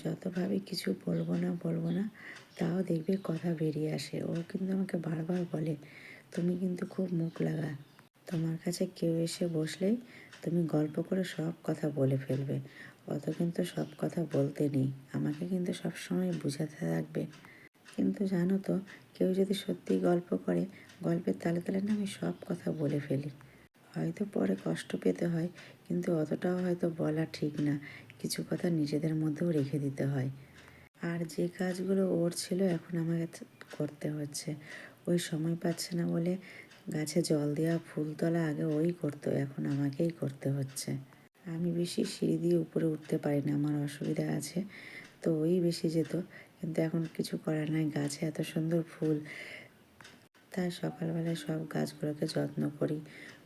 যতভাবে কিছু বলবো না তাও দেখবে কথা বেরিয়ে আসে। ও কিন্তু আমাকে বারবার বলে, তুমি কিন্তু খুব মুখ লাগা, তোমার কাছে কেউ এসে বসলেই তুমি গল্প করে সব কথা বলে ফেলবে। অত কিন্তু সব কথা বলতে নেই, আমাকে কিন্তু সবসময় বুঝাতে থাকবে। কিন্তু জানো তো, কেউ যদি সত্যিই গল্প করে, গল্পের তালে তালে না আমি সব কথা বলে ফেলি। হয়তো পরে কষ্ট পেতে হয়, কিন্তু অতটাও হয়তো বলা ঠিক না। কিছু কথা নিজেদের মধ্যেও রেখে দিতে হয়। আর যে কাজগুলো ওর ছিল এখন আমাকে করতে হচ্ছে। ওই সময় পাচ্ছে না বলে গাছে জল দেওয়া, ফুল তোলা আগে ওই করতো, এখন আমাকেই করতে হচ্ছে। আমি বেশি সিঁড়ি দিয়ে উপরে উঠতে পারি না, আমার অসুবিধা আছে, তো ওই বেশি যেত। কিন্তু এখন কিছু করার নাই, গাছে এত সুন্দর ফুল, তাই সকালবেলায় সব গাছগুলোকে যত্ন করি।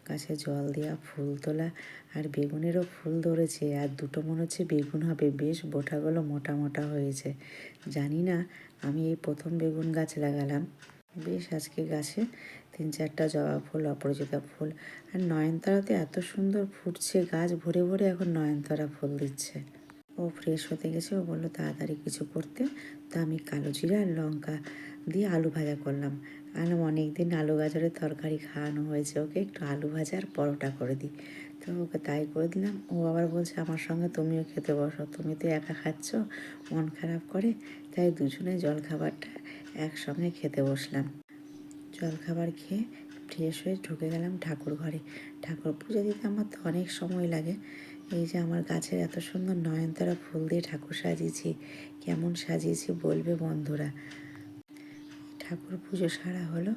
গাছে জল দেওয়া, ফুল তোলা, আর বেগুনেরও ফুল ধরেছে, আর দুটো মনে হচ্ছে বেগুন হবে, বেশ বোঁটাগুলো মোটা মোটা হয়েছে। জানি না, আমি এই প্রথম বেগুন গাছ লাগালাম। বেশ আজকে গাছে 3-4টা জবা ফুল, অপরাজিতা ফুল, আর নয়নতারাতে এত সুন্দর ফুটছে, গাছ ভরে ভরে এখন নয়নতারা ফুল দিচ্ছে। ও ফ্রেশ হতে গেছে, ও বললো তাড়াতাড়ি কিছু করতে, তা আমি কালো জিরা আর লঙ্কা দিয়ে আলু ভাজা করলাম। আর অনেক দিন আলু গাজরের তরকারি খাওয়ানো হয়েছে, ওকে একটু আলু ভাজা আর পরোটা করে দিই, তো ওকে তাই করে দিলাম। ও আবার বলছে আমার সঙ্গে তুমিও খেতে বসো, তুমি তো একা খাচ্ছ, মন খারাপ করে। তাই দুজনে জলখাবারটা একসঙ্গে খেতে বসলাম। জলখাবার খেয়ে ফ্রেশ হয়ে ঢুকে গেলাম ঠাকুর ঘরে। ঠাকুর পুজো দিতে আমার তো অনেক সময় লাগে। এই যে আমার গাছের এত সুন্দর নয়নতারা ফুল দিয়ে ঠাকুর সাজিয়েছি, কেমন সাজিয়েছি বলবে বন্ধুরা। ঠাকুর পুজো সারা হলো,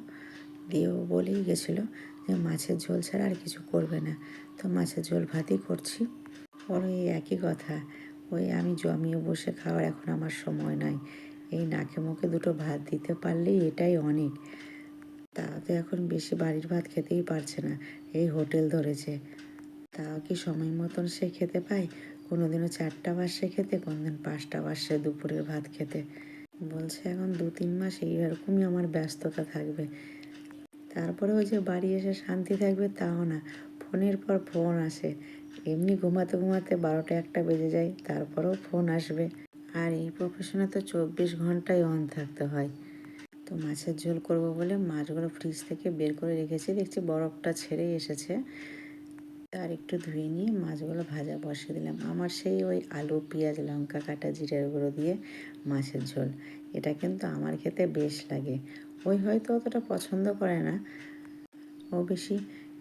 দিয়েও বলেই গেছিলো যে মাছের ঝোল ছাড়া আর কিছু করবে না, তো মাছের ঝোল ভাতই করছি। ওর এই একই কথা, ওই আমি জমিয়ে বসে খাওয়ার এখন আমার সময় নাই, এই নাকে মুখে দুটো ভাত দিতে পারলেই এটাই অনেক। তাও তো এখন বেশি বাড়ির ভাত খেতেই পারছে না, এই হোটেল ধরেছে। তাও কি সময় মতন সে খেতে পায়? কোনোদিনও 4টা বাসে খেতে, কোনোদিন 5টা বাসে দুপুরের ভাত খেতে। বলছে এখন 2-3 মাস এইরকমই আমার ব্যস্ততা থাকবে, তারপরেও যে বাড়ি এসে শান্তি থাকবে তাও না, ফোনের পর ফোন আসে। এমনি ঘুমাতে ঘুমাতে 12টা-1টা বেজে যায়, তারপরেও ফোন আসবে। আর এই প্রফেশনে তো 24 ঘন্টাই অন থাকতে হয়। তো মাছের ঝোল করব বলে মাছগুলো ফ্রিজ থেকে বের করে রেখেছি, দেখছি বরফটা ছেড়ে এসেছে। তার একটু ধুয়ে নিয়ে মাছগুলো ভাজা বসিয়ে দিলাম। আমার সেই ওই আলু, পেঁয়াজ, লঙ্কা কাটা, জিরার গুঁড়ো দিয়ে মাছের ঝোল, এটা কিন্তু আমার খেতে বেশ লাগে। ওই হয়তো অতটা পছন্দ করে না, ও বেশি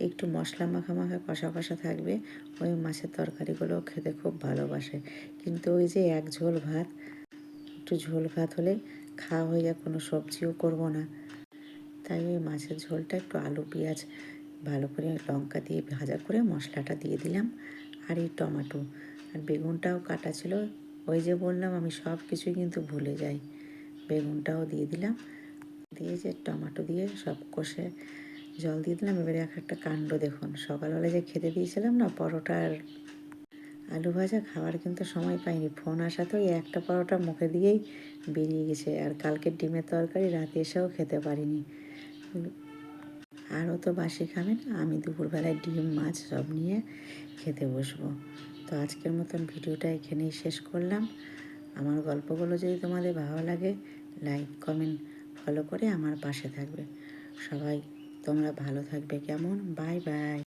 একটু মশলা মাখা মাখা কষা কষা থাকবে, ওই মাছের তরকারিগুলোও খেতে খুব ভালোবাসে। কিন্তু ওই যে এক ঝোল ভাত, একটু ঝোল ভাত হলে খাওয়া হয়ে যায়, কোনো সবজিও করব না। তাই ওই মাছের ঝোলটা একটু আলু, পেঁয়াজ ভালো করে লঙ্কা দিয়ে ভাজা করে মশলাটা দিয়ে দিলাম। আর এই টমেটো আর বেগুনটাও কাটা ছিল, ওই যে বললাম আমি সব কিছুই কিন্তু ভুলে যাই। বেগুনটাও দিয়ে দিলাম, দিয়ে যে টমেটো দিয়ে সব কষে জল দিয়ে দিলাম। এবারে একটা কাণ্ড দেখুন, সকালবেলা যে খেতে দিয়েছিলাম না পরোটা আর আলু ভাজা, খাওয়ার কিন্তু সময় পাইনি, ফোন আসাতেও একটা পরোটা মুখে দিয়েই বেরিয়ে গেছে। আর কালকের ডিমের তরকারি রাতে এসেও খেতে পারিনি। আরও তো বাসি খাবে না, আমি দুপুরবেলায় ডিম মাছ সব নিয়ে খেতে বসবো। তো আজকের মতন ভিডিওটা এখানেই শেষ করলাম। আমার গল্পগুলো যদি তোমাদের ভালো লাগে, লাইক, কমেন্ট, ফলো করে আমার পাশে থাকবে। সবাই তোমরা ভালো থাকবে, কেমন? Bye bye.